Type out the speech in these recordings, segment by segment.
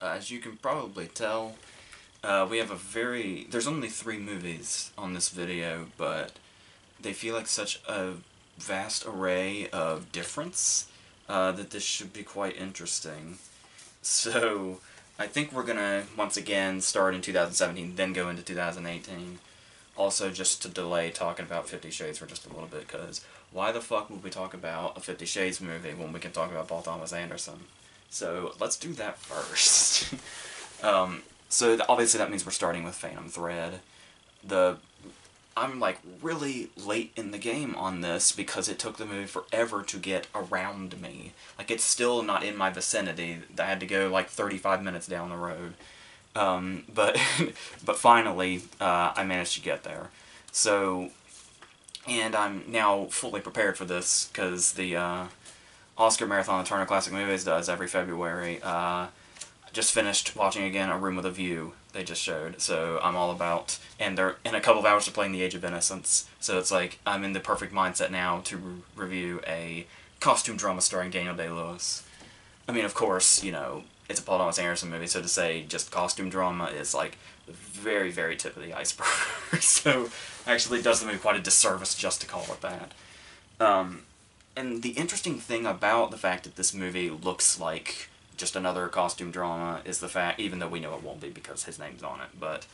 As you can probably tell, we have there's only 3 movies on this video, but they feel like such a vast array of difference that this should be quite interesting. So, I think we're gonna, once again, start in 2017, then go into 2018. Also, just to delay talking about 50 Shades for just a little bit, because why the fuck would we talk about a 50 Shades movie when we can talk about Paul Thomas Anderson? So, let's do that first. Obviously that means we're starting with Phantom Thread. I'm like really late in the game on this because it took the movie forever to get around me. Like, it's still not in my vicinity. I had to go like 35 minutes down the road. But but finally, I managed to get there. So, and I'm now fully prepared for this because the Oscar Marathon of Turner Classic Movies does every February. Just finished watching again A Room with a View they just showed, so I'm all about, and they're in a couple of hours to playing The Age of Innocence, so it's like I'm in the perfect mindset now to review a costume drama starring Daniel Day-Lewis. I mean, of course, it's a Paul Thomas Anderson movie, so to say just costume drama is like the very, very tip of the iceberg. So actually does the movie quite a disservice just to call it that. And the interesting thing about the fact that this movie looks like just another costume drama is the fact, even though we know it won't be because his name's on it, but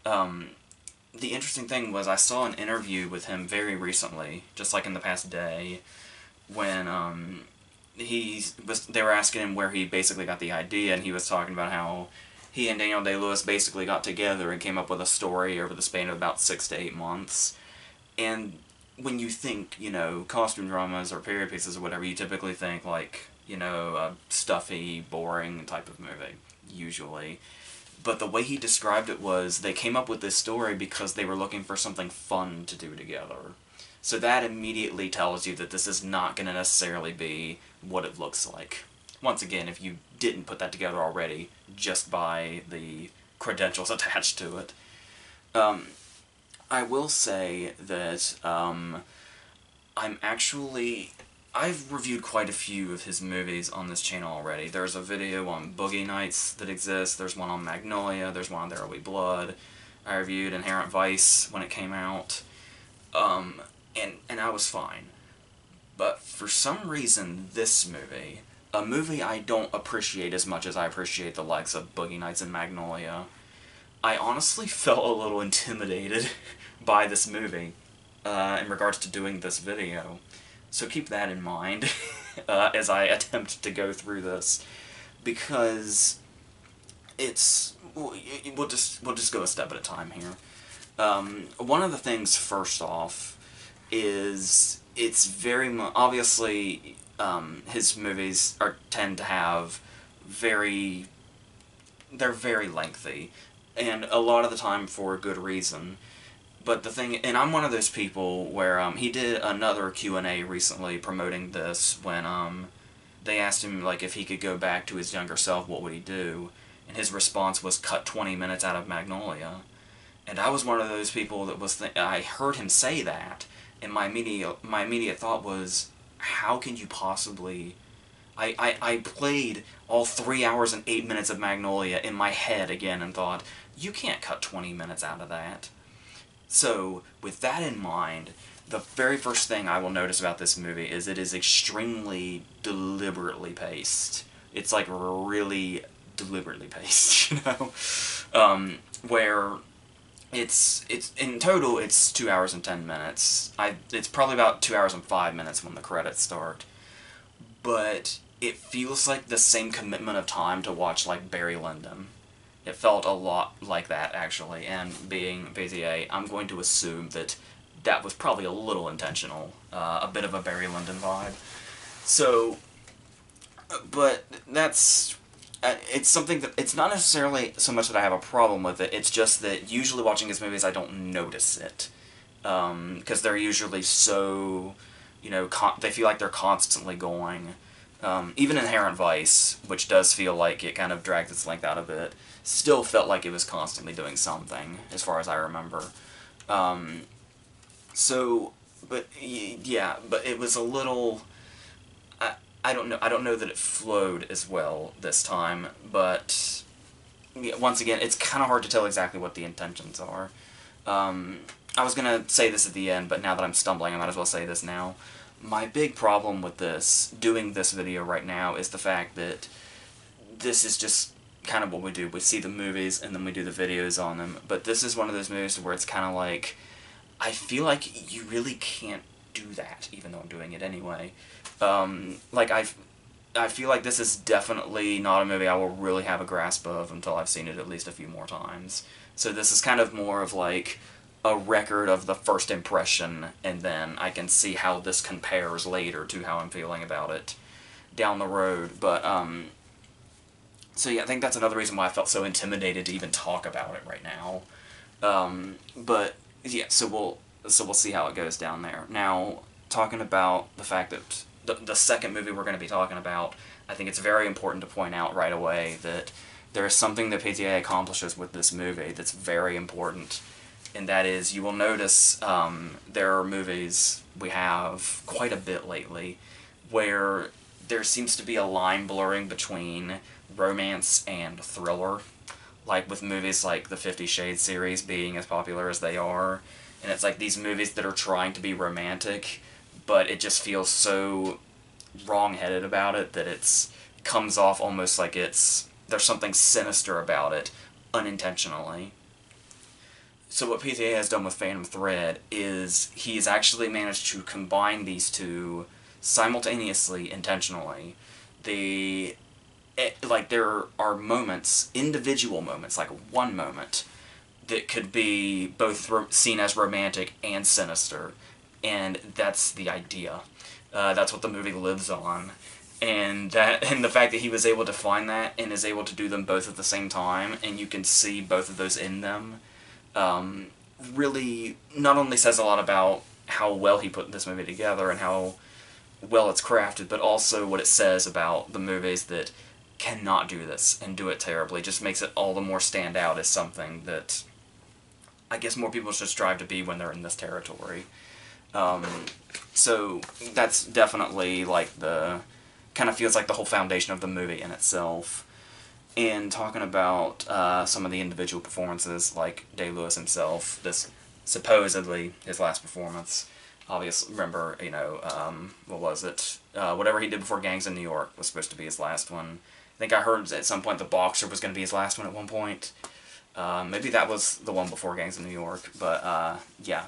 the interesting thing was I saw an interview with him very recently, just like in the past day, when they were asking him where he basically got the idea, and he was talking about how he and Daniel Day-Lewis basically got together and came up with a story over the span of about 6 to 8 months. And when you think, costume dramas or period pieces or whatever, you typically think like, a stuffy, boring type of movie, usually. But the way he described it was they came up with this story because they were looking for something fun to do together. So that immediately tells you that this is not going to necessarily be what it looks like. Once again, if you didn't put that together already, just by the credentials attached to it. I will say that I've reviewed quite a few of his movies on this channel already. There's a video on Boogie Nights that exists, there's one on Magnolia, there's one on There Will Be Blood. I reviewed Inherent Vice when it came out, and I was fine. But for some reason, this movie, a movie I don't appreciate as much as I appreciate the likes of Boogie Nights and Magnolia, I honestly felt a little intimidated by this movie in regards to doing this video. So keep that in mind as I attempt to go through this, because we'll just go a step at a time here. One of the things, first off, is it's very obviously his movies tend to have they're very lengthy, and a lot of the time for good reason. But the thing, and I'm one of those people where he did another Q&A recently promoting this when they asked him like if he could go back to his younger self, what would he do? And his response was cut 20 minutes out of Magnolia. And I was one of those people that I heard him say that, and my immediate thought was, how can you possibly... I played all 3 hours and 8 minutes of Magnolia in my head again and thought, you can't cut 20 minutes out of that. So, with that in mind, the very first thing I will notice about this movie is it is extremely deliberately paced. It's like really deliberately paced, where it's in total it's 2 hours and 10 minutes. It's probably about 2 hours and 5 minutes when the credits start. But it feels like the same commitment of time to watch like Barry Lyndon. It felt a lot like that, actually, and being Bézier, I'm going to assume that that was probably a little intentional, a bit of a Barry Lyndon vibe. So, but that's... it's something that... it's not necessarily so much that I have a problem with it, it's just that usually watching his movies I don't notice it. Because they're usually so... they feel like they're constantly going. Even Inherent Vice, which does feel like it kind of dragged its length out a bit, still felt like it was constantly doing something, as far as I remember. But it was a little... I don't know. I don't know that it flowed as well this time, but yeah, once again, it's kind of hard to tell exactly what the intentions are. I was gonna say this at the end, but now that I'm stumbling, I might as well say this now. My big problem with doing this video right now, is the fact that this is just kind of what we do. We see the movies, and then we do the videos on them, but this is one of those movies where it's kind of like, I feel like you really can't do that, even though I'm doing it anyway. Like, I feel like this is definitely not a movie I will really have a grasp of until I've seen it at least a few more times. So this is kind of more of like a record of the first impression, and then I can see how this compares later to how I'm feeling about it down the road. But, so yeah, I think that's another reason why I felt so intimidated to even talk about it right now. But, yeah, so we'll see how it goes down there. Now, talking about the fact that the second movie we're going to be talking about, I think it's very important to point out right away that there is something that PTA accomplishes with this movie that's very important, and that is, you will notice there are movies we have quite a bit lately where there seems to be a line blurring between romance and thriller, like with movies like the 50 Shades series being as popular as they are, and it's like these movies that are trying to be romantic, but it just feels so wrong-headed about it that it's comes off almost like there's something sinister about it, unintentionally. So what PTA has done with Phantom Thread is he's actually managed to combine these two simultaneously, intentionally. Like, there are moments, individual moments, like one moment, that could be both seen as romantic and sinister, and that's the idea. That's what the movie lives on. And the fact that he was able to find that, and is able to do them both at the same time, and you can see both of those in them, really not only says a lot about how well he put this movie together and how well it's crafted, but also what it says about the movies that cannot do this and do it terribly. It just makes it all the more stand out as something that I guess more people should strive to be when they're in this territory. So that's definitely like kind of feels like the whole foundation of the movie in itself. And talking about some of the individual performances, like Day-Lewis himself, this supposedly his last performance. Obviously, remember, you know, what was it? Whatever he did before Gangs in New York was supposed to be his last one. I think I heard at some point The Boxer was going to be his last one at one point. Maybe that was the one before Gangs in New York, but yeah.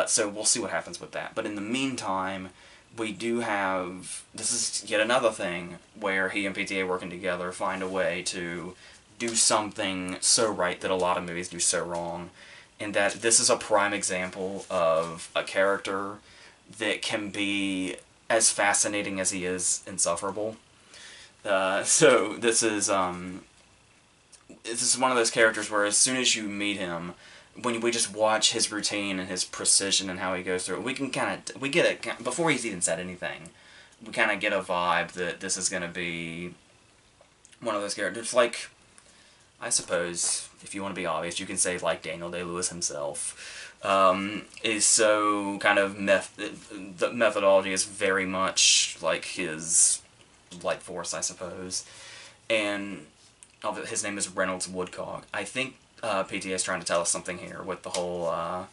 So we'll see what happens with that. But in the meantime, we do have, this is yet another thing where he and PTA working together find a way to do something so right that a lot of movies do so wrong. And that this is a prime example of a character that can be as fascinating as he is insufferable. So this is one of those characters where as soon as you meet him, when we just watch his routine and his precision and how he goes through it, we get it, before he's even said anything, we kind of get a vibe that this is going to be one of those characters, like, I suppose, if you want to be obvious, you can say like Daniel Day-Lewis himself, is so kind of, the methodology is very much like his life force, I suppose, and his name is Reynolds Woodcock. I think PTA is trying to tell us something here with the whole,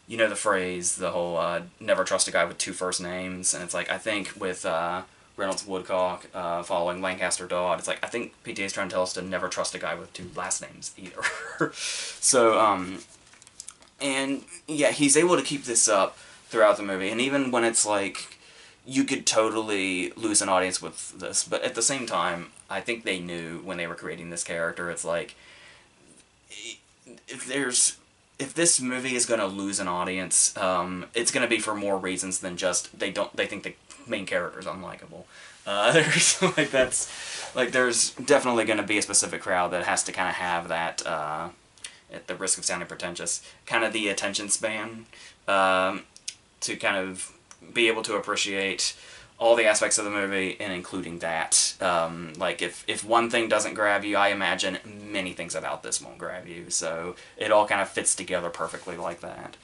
you know the phrase, the whole, never trust a guy with two first names, and it's like, I think with Reynolds Woodcock following Lancaster Dodd, it's like, I think PTA is trying to tell us to never trust a guy with two last names either. So, and yeah, he's able to keep this up throughout the movie, and even when it's like, you could totally lose an audience with this, but at the same time, I think they knew when they were creating this character, it's like, if this movie is going to lose an audience, it's going to be for more reasons than just they think the main character is unlikable. There's definitely going to be a specific crowd that has to kind of have that, at the risk of sounding pretentious, kind of the attention span, to kind of be able to appreciate all the aspects of the movie, and including that. Like, if one thing doesn't grab you, I imagine many things about this won't grab you, so it all kind of fits together perfectly like that.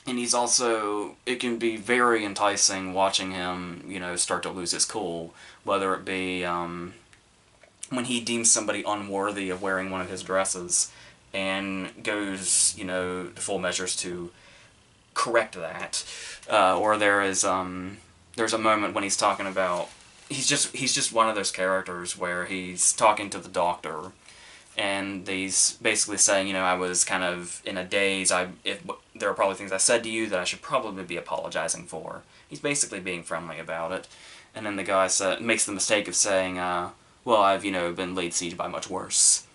And he's also, it can be very enticing watching him, you know, start to lose his cool, whether it be when he deems somebody unworthy of wearing one of his dresses and goes, you know, to full measures to correct that. Or there's a moment when he's talking about, he's just one of those characters where he's talking to the doctor, and he's basically saying, you know, I was kind of in a daze. If there are probably things I said to you that I should probably be apologizing for. He's basically being friendly about it, and then the guy makes the mistake of saying, well, I've, you know, been laid siege by much worse,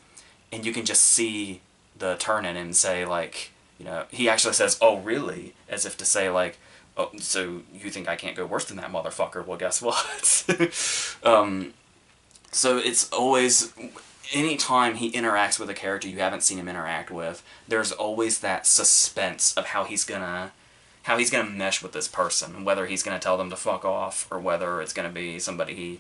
and you can just see the turn in him say, like, you know, he actually says, oh, really? As if to say, like, oh, so you think I can't go worse than that motherfucker? Well, guess what? So it's always, anytime he interacts with a character you haven't seen him interact with, there's always that suspense of how he's gonna mesh with this person, whether he's gonna tell them to fuck off, or whether it's gonna be somebody he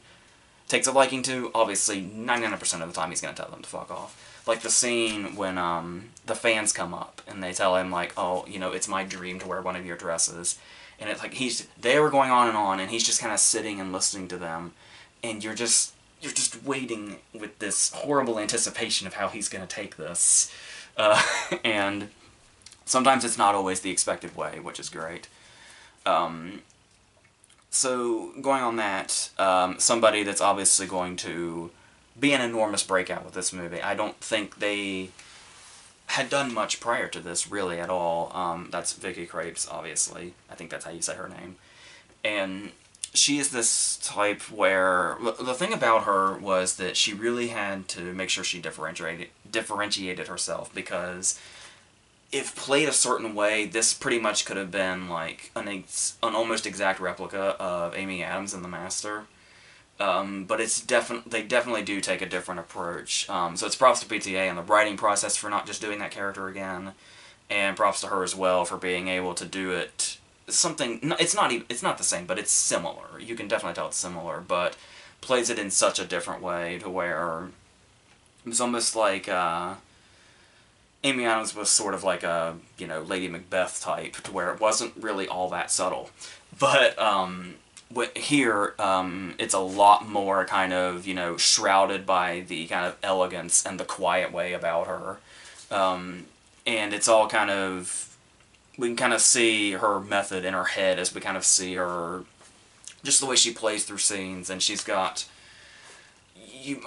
takes a liking to. Obviously, 99% of the time he's gonna tell them to fuck off. Like the scene when the fans come up and they tell him, like, oh, you know, it's my dream to wear one of your dresses, and it's like they were going on, and he's just kind of sitting and listening to them, and you're just waiting with this horrible anticipation of how he's going to take this, and sometimes it's not always the expected way, which is great. So going on that, somebody that's obviously going to be an enormous breakout with this movie. I don't think they had done much prior to this, really, at all. That's Vicky Krieps, obviously. I think that's how you say her name. And she is this type where, the thing about her was that she really had to make sure she differentiated herself, because if played a certain way, this pretty much could have been like an almost exact replica of Amy Adams in The Master. But it's they definitely do take a different approach. So it's props to PTA and the writing process for not just doing that character again, and props to her as well for being able to do it something. It's not the same, but it's similar. You can definitely tell it's similar, but plays it in such a different way to where it's almost like Amy Adams was sort of like a, you know, Lady Macbeth type, to where it wasn't really all that subtle. But here, it's a lot more kind of, you know, shrouded by the kind of elegance and the quiet way about her. And it's all kind of, we can kind of see her method in her head as we kind of see her, just the way she plays through scenes, and she's got,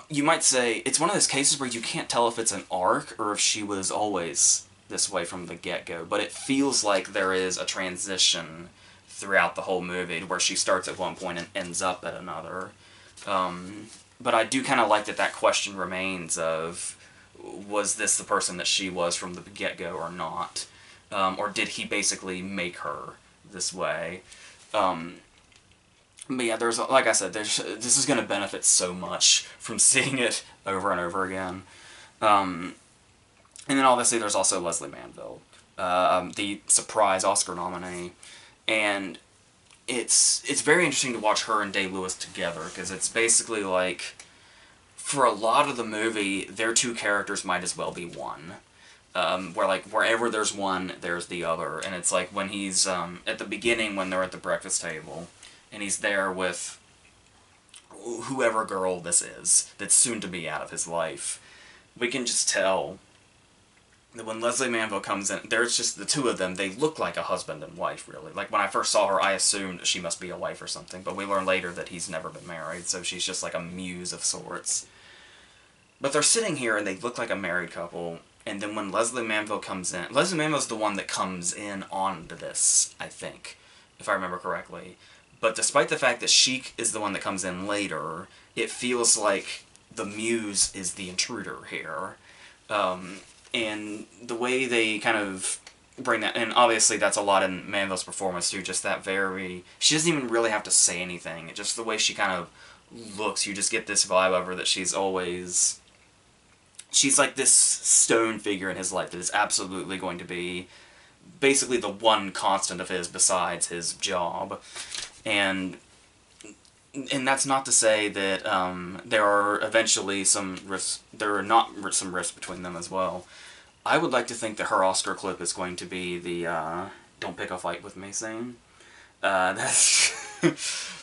you might say, it's one of those cases where you can't tell if it's an arc or if she was always this way from the get-go, but it feels like there is a transition throughout the whole movie, where she starts at one point and ends up at another. But I do kind of like that question remains of, was this the person that she was from the get-go or not? Or did he basically make her this way? But yeah, like I said, this is going to benefit so much from seeing it over and over again. And then obviously there's also Leslie Manville, the surprise Oscar nominee. And it's very interesting to watch her and Day-Lewis together, because it's basically like, for a lot of the movie, their two characters might as well be one. Where, like, wherever there's one, there's the other. And it's like when he's, at the beginning, when they're at the breakfast table, and he's there with whoever girl this is that's soon to be out of his life, we can just tell that when Leslie Manville comes in, there's just the two of them. They look like a husband and wife, really. Like, when I first saw her, I assumed she must be a wife or something, but we learn later that he's never been married, so she's just like a muse of sorts. But they're sitting here, and they look like a married couple, and then when Leslie Manville comes in, Leslie Manville's the one that comes in onto this, I think, if I remember correctly. But despite the fact that she is the one that comes in later, it feels like the muse is the intruder here. And the way they kind of bring that, and obviously that's a lot in Manville's performance too, just that very, she doesn't even really have to say anything, just the way she kind of looks, you just get this vibe of her that she's always, she's like this stone figure in his life that is absolutely going to be basically the one constant of his besides his job. And that's not to say that there are eventually some rifts, there are not some rifts between them as well. I would like to think that her Oscar clip is going to be the "Don't pick a fight with me" scene. That's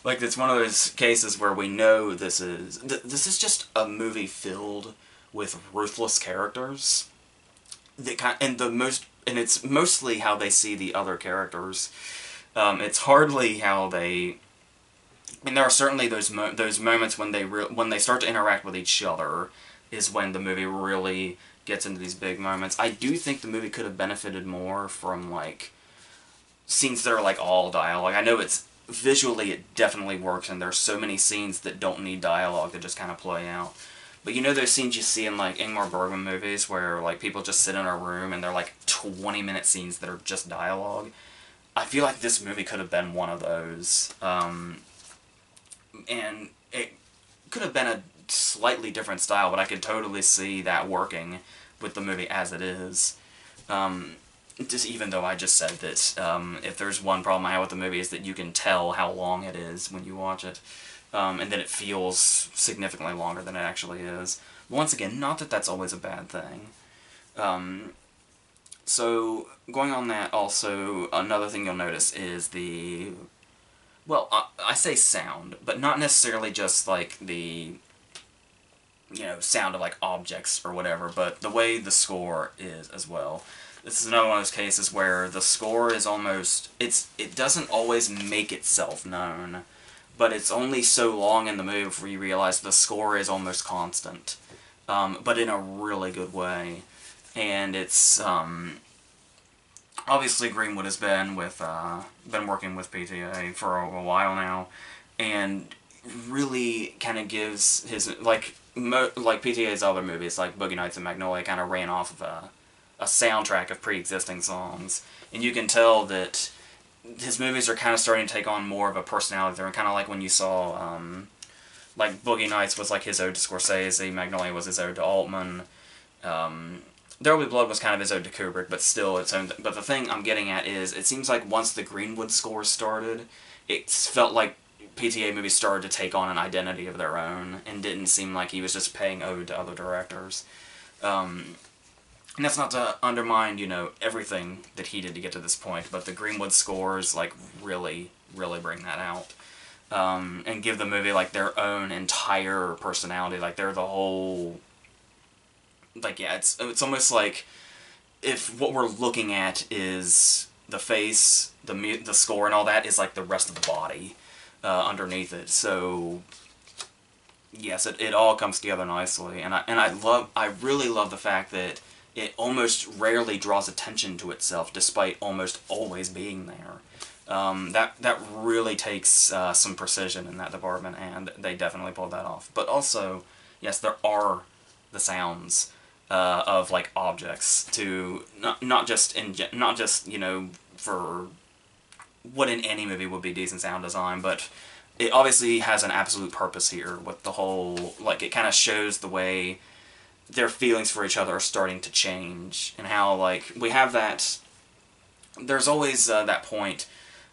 like, it's one of those cases where we know this is just a movie filled with ruthless characters. And it's mostly how they see the other characters. It's hardly how they. And there are certainly those moments when they start to interact with each other, is when the movie really gets into these big moments. I do think the movie could have benefited more from, like, scenes that are, like, all dialogue. I know it's visually it definitely works, and there's so many scenes that don't need dialogue that just kind of play out. But you know those scenes you see in, like, Ingmar Bergman movies where, like, people just sit in a room and they're, like, 20-minute scenes that are just dialogue? I feel like this movie could have been one of those. And it could have been a slightly different style, but I could totally see that working with the movie as it is. Just even though I just said that if there's one problem I have with the movie is that you can tell how long it is when you watch it, and that it feels significantly longer than it actually is. Once again, not that that's always a bad thing. So, going on that, also, another thing you'll notice is the... Well, I say sound, but not necessarily just, like, the, you know, sound of, like, objects or whatever, but the way the score is as well. This is another one of those cases where the score is almost... It doesn't always make itself known, but it's only so long in the movie before you realize the score is almost constant, but in a really good way. And it's... Obviously, Greenwood has been working with PTA for a while now, and really kind of gives his like PTA's other movies, like Boogie Nights and Magnolia, kind of ran off of a soundtrack of pre-existing songs, and you can tell that his movies are kind of starting to take on more of a personality. They're kind of like when you saw like Boogie Nights was like his ode to Scorsese, Magnolia was his ode to Altman. There Will Be Blood was kind of his ode to Kubrick, but still its own... But the thing I'm getting at is, it seems like once the Greenwood score started, it felt like PTA movies started to take on an identity of their own, and didn't seem like he was just paying ode to other directors. And that's not to undermine, you know, everything that he did to get to this point, but the Greenwood scores, like, really, really bring that out. And give the movie, like, their own entire personality. Like, they're the whole... Like, yeah, it's almost like if what we're looking at is the face, the score and all that is like the rest of the body underneath it. So yes, it all comes together nicely, and I really love the fact that it almost rarely draws attention to itself, despite almost always being there. That really takes some precision in that department, and they definitely pulled that off. But also, yes, there are the sounds of like objects to not just you know for what in any movie would be decent sound design, but it obviously has an absolute purpose here with the whole, like, it kind of shows the way their feelings for each other are starting to change, and how, like, we have that, there's always that point,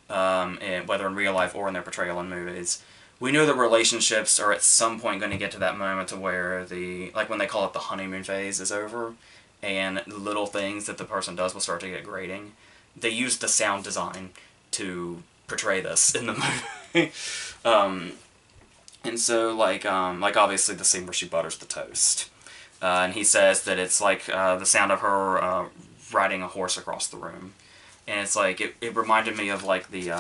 whether in real life or in their portrayal in movies. We know that relationships are at some point going to get to that moment to where like when they call it the honeymoon phase is over, and little things that the person does will start to get grating. They use the sound design to portray this in the movie. And so, like obviously the scene where she butters the toast. And he says that it's like the sound of her riding a horse across the room. And it's like, it reminded me of like the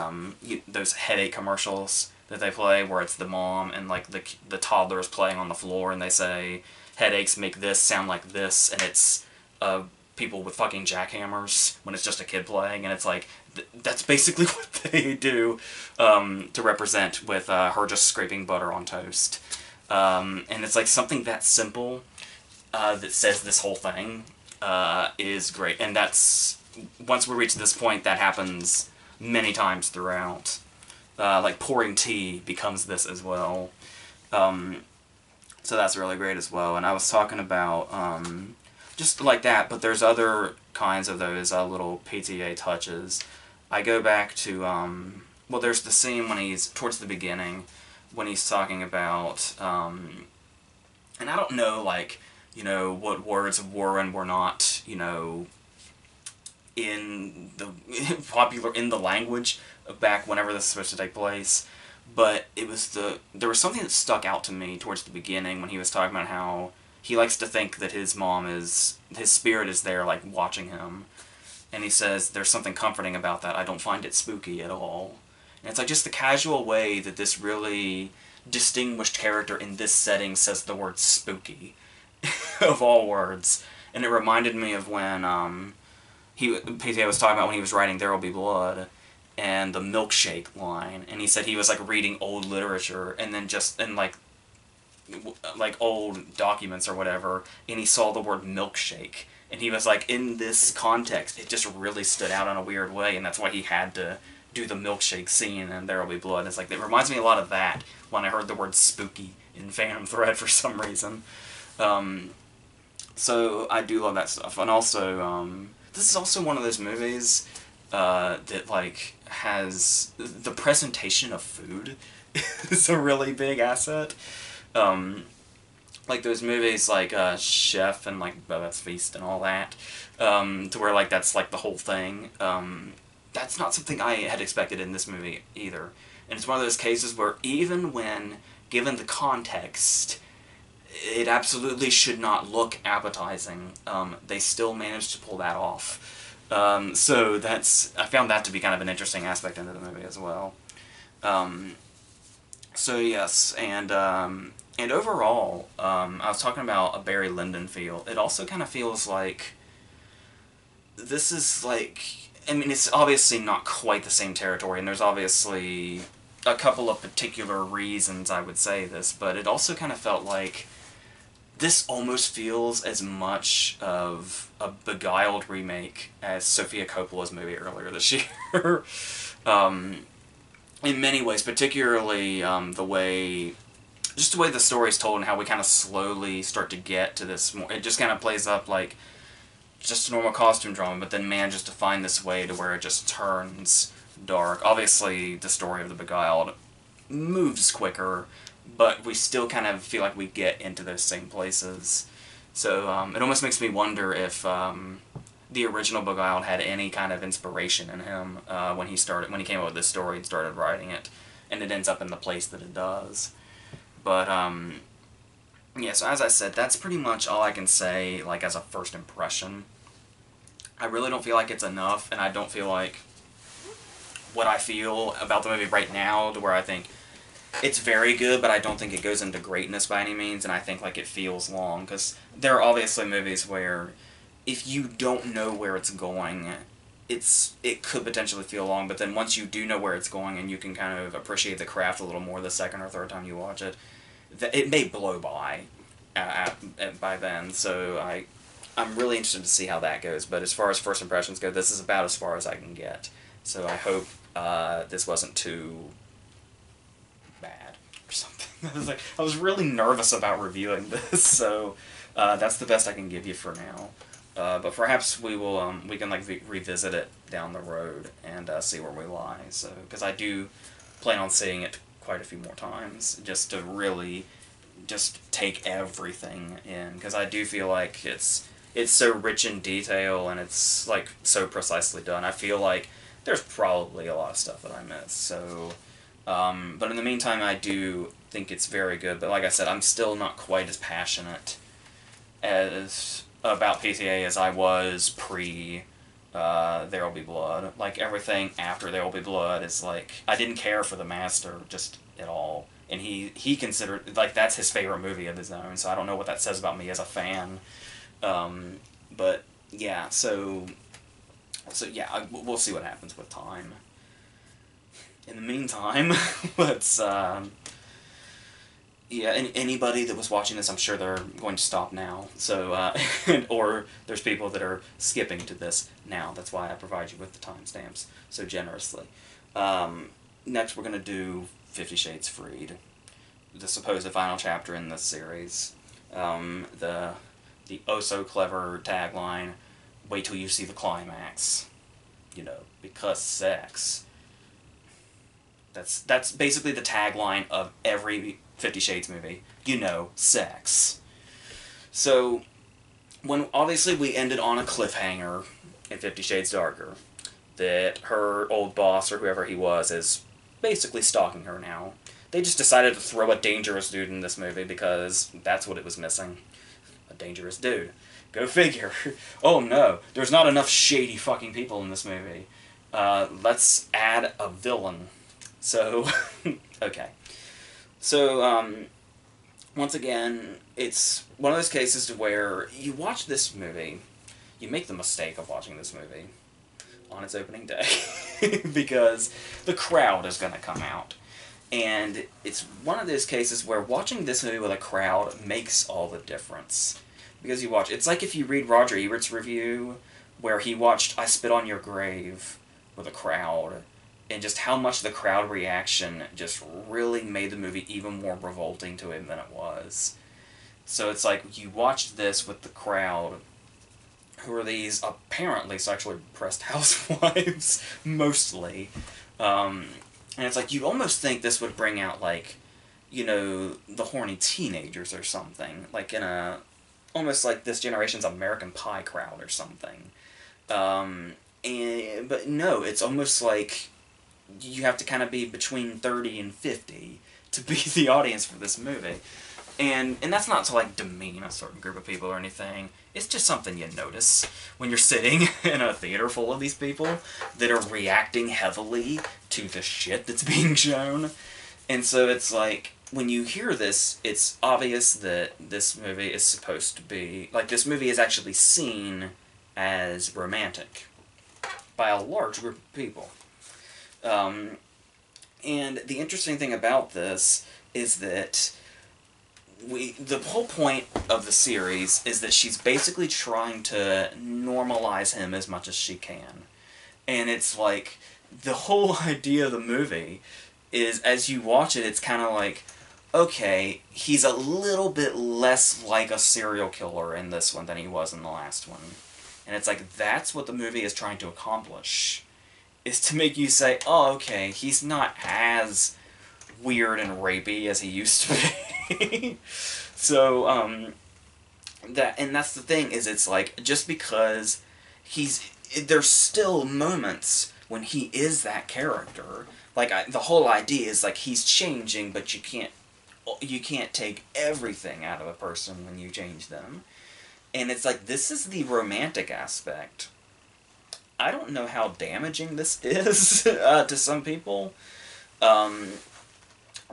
those headache commercials that they play, where it's the mom and like the toddler is playing on the floor, and they say, headaches make this sound like this, and it's people with fucking jackhammers when it's just a kid playing, and it's like, that's basically what they do to represent with her just scraping butter on toast. And it's like something that simple that says this whole thing is great, and that's, once we reach this point, that happens many times throughout. Like pouring tea becomes this as well. So that's really great as well. And I was talking about just like that, but there's other kinds of those little PTA touches. I go back to, well, there's the scene when he's, towards the beginning, when he's talking about, and I don't know, like, you know, what words were and were not, you know, in the popular in the language back whenever this is supposed to take place. But there was something that stuck out to me towards the beginning when he was talking about how he likes to think that his spirit is there, like, watching him. And he says, there's something comforting about that. I don't find it spooky at all. And it's like just the casual way that this really distinguished character in this setting says the word spooky, of all words. And it reminded me of when PTA was talking about when he was writing There Will Be Blood, and the milkshake line, and he said he was, like, reading old literature, and then like old documents or whatever, and he saw the word milkshake, and he was like, in this context, it just really stood out in a weird way, and that's why he had to do the milkshake scene in There Will Be Blood. It's like, it reminds me a lot of that when I heard the word spooky in Phantom Thread for some reason. So I do love that stuff, and also, this is also one of those movies that, like, has the presentation of food is a really big asset. Like those movies like Chef and, like, Bobette's Feast and all that, to where, like, that's, like, the whole thing. That's not something I had expected in this movie either. And it's one of those cases where even when given the context, it absolutely should not look appetizing, they still managed to pull that off. So I found that to be kind of an interesting aspect into the movie as well. So yes, and overall, I was talking about a Barry Lyndon feel. It also kind of feels like this is like, I mean, it's obviously not quite the same territory, and there's obviously a couple of particular reasons I would say this, but it also kind of felt like this almost feels as much of a Beguiled remake as Sofia Coppola's movie earlier this year. In many ways, particularly the way the story's told and how we kind of slowly start to get to this more. It just kind of plays up like just a normal costume drama, but then manages to find this way to where it just turns dark. Obviously, the story of the Beguiled moves quicker, but we still kind of feel like we get into those same places. So it almost makes me wonder if the original Beguiled had any kind of inspiration in him when he came up with this story and started writing it, and it ends up in the place that it does. But yeah, so as I said, that's pretty much all I can say, like, as a first impression. I really don't feel like it's enough, and I don't feel like what I feel about the movie right now, to where I think it's very good, but I don't think it goes into greatness by any means, and I think, like, it feels long, because there are obviously movies where if you don't know where it's going, it could potentially feel long, but then once you do know where it's going and you can kind of appreciate the craft a little more the second or third time you watch it, it may blow by then, so I'm really interested to see how that goes, but as far as first impressions go, this is about as far as I can get, so I hope this wasn't too bad or something. I was really nervous about reviewing this, so that's the best I can give you for now. But perhaps we can, like, revisit it down the road and see where we lie. So, because I do plan on seeing it quite a few more times, just to really just take everything in. Because I do feel like it's so rich in detail and it's, like, so precisely done. I feel like there's probably a lot of stuff that I missed. So, but in the meantime, I do think it's very good. But like I said, I'm still not quite as passionate about PTA as I was pre There Will Be Blood. Like, everything after There Will Be Blood is like, I didn't care for the Master just at all, and he considered, like, that's his favorite movie of his own, so I don't know what that says about me as a fan. But yeah, so yeah, we'll see what happens with time. In the meantime, let's yeah, anybody that was watching this, I'm sure they're going to stop now. So, or there's people that are skipping to this now. That's why I provide you with the timestamps so generously. Next, we're going to do 50 Shades Freed, the supposed final chapter in this series. The oh-so-clever tagline, wait till you see the climax. You know, because sex. That's basically the tagline of every 50 Shades movie. You know, sex. So, when obviously we ended on a cliffhanger in 50 Shades Darker. That her old boss, or whoever he was, is basically stalking her now. They just decided to throw a dangerous dude in this movie because that's what it was missing. A dangerous dude. Go figure. Oh no, there's not enough shady fucking people in this movie. Let's add a villain. So, okay. So, once again, it's one of those cases to where you watch this movie, you make the mistake of watching this movie on its opening day, because the crowd is going to come out. And it's one of those cases where watching this movie with a crowd makes all the difference. Because you watch, it's like if you read Roger Ebert's review, where he watched I Spit on Your Grave with a crowd, and just how much the crowd reaction just really made the movie even more revolting to him than it was. So it's like, you watched this with the crowd, who are these apparently sexually repressed housewives, mostly. And it's like, you'd almost think this would bring out, like, you know, the horny teenagers or something. Like in a, almost like this generation's American Pie crowd or something. But no, it's almost like you have to kind of be between 30 and 50 to be the audience for this movie. And that's not to, like, demean a certain group of people or anything. It's just something you notice when you're sitting in a theater full of these people that are reacting heavily to the shit that's being shown. And so it's like, when you hear this, it's obvious that this movie is supposed to be, like, this movie is actually seen as romantic by a large group of people. And the interesting thing about this is that the whole point of the series is that she's basically trying to normalize him as much as she can. And it's like, the whole idea of the movie is, as you watch it, it's kind of like, okay, he's a little bit less like a serial killer in this one than he was in the last one. And it's like, that's what the movie is trying to accomplish. Is to make you say, oh, okay, he's not as weird and rapey as he used to be. So, that's the thing, is it's like, just because there's still moments when he is that character. Like, the whole idea is, like, he's changing, but you can't take everything out of a person when you change them. And it's like, this is the romantic aspect. I don't know how damaging this is to some people.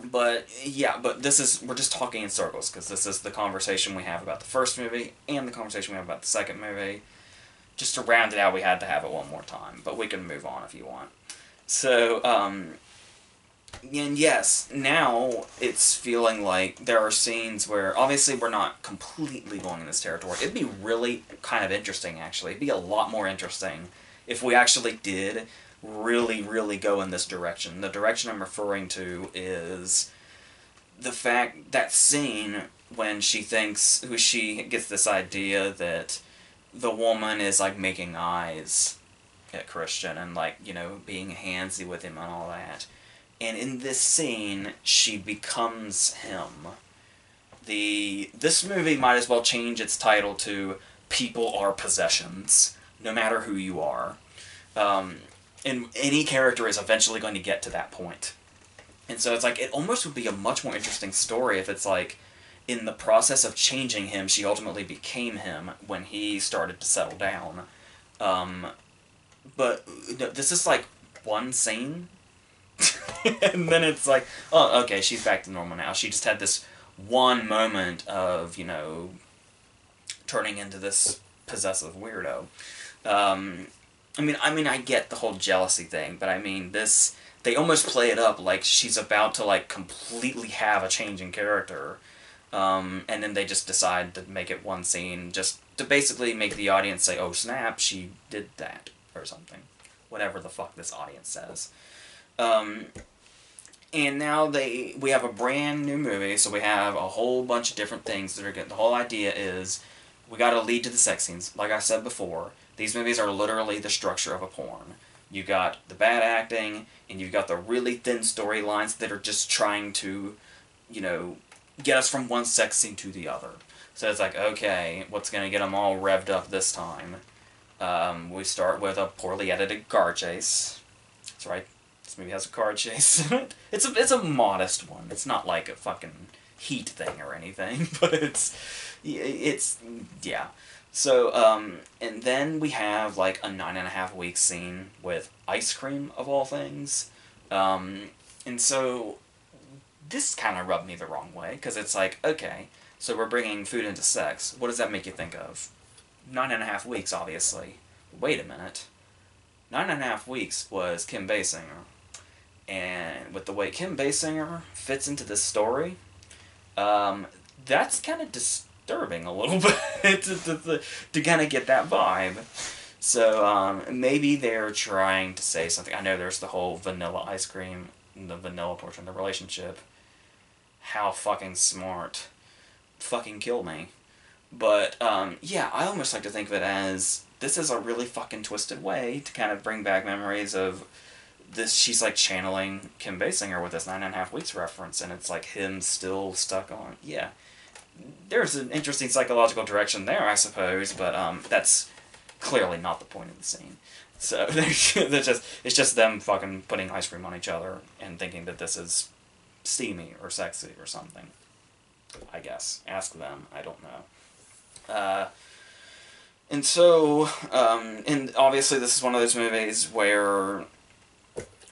But, yeah, but we're just talking in circles, because this is the conversation we have about the first movie, and the conversation we have about the second movie. Just to round it out, we had to have it one more time, but we can move on if you want. So, and yes, now it's feeling like there are scenes where, obviously we're not completely going in this territory. It'd be really kind of interesting, actually. It'd be a lot more interesting if we actually did really, really go in this direction. The direction I'm referring to is the fact, that scene when she gets this idea that the woman is, like, making eyes at Christian and, like, you know, being handsy with him and all that. And in this scene, she becomes him. This movie might as well change its title to People Are Possessions, no matter who you are. And any character is eventually going to get to that point. And so it's like, it almost would be a much more interesting story if it's like, in the process of changing him, she ultimately became him when he started to settle down. But this is like one scene, and then it's like, oh, okay, she's back to normal now. She just had this one moment of, you know, turning into this possessive weirdo. I mean, I get the whole jealousy thing, but I mean, they almost play it up like she's about to, like, completely have a change in character, and then they just decide to make it one scene, just to basically make the audience say, oh snap, she did that, or something. Whatever the fuck this audience says. And now we have a brand new movie, so we have a whole bunch of different things that are good. The whole idea is, we gotta lead to the sex scenes. Like I said before, these movies are literally the structure of a porn. You got the bad acting, and you've got the really thin storylines that are just trying to, you know, get us from one sex scene to the other. So it's like, okay, what's gonna get them all revved up this time? We start with a poorly edited car chase. That's right. This movie has a car chase. It's a modest one. It's not like a fucking Heat thing or anything, but it's yeah. So and then we have like a 9.5 week scene with ice cream of all things, and so this kind of rubbed me the wrong way because it's like, okay, so we're bringing food into sex. What does that make you think of? 9.5 weeks, obviously. Wait a minute. 9.5 weeks was Kim Basinger. And with the way Kim Basinger fits into this story, that's kind of disturbing a little bit to kind of get that vibe. So maybe they're trying to say something. I know there's the whole vanilla ice cream, the vanilla portion of the relationship. How fucking smart. Fucking kill me. But, yeah, I almost like to think of it as, this is a really fucking twisted way to kind of bring back memories of this. She's like channeling Kim Basinger with this 9.5 weeks reference, and it's like him still stuck on. Yeah, there's an interesting psychological direction there, I suppose, but that's clearly not the point of the scene. So it's just them fucking putting ice cream on each other and thinking that this is steamy or sexy or something. I guess. Ask them. I don't know. And so, and obviously this is one of those movies where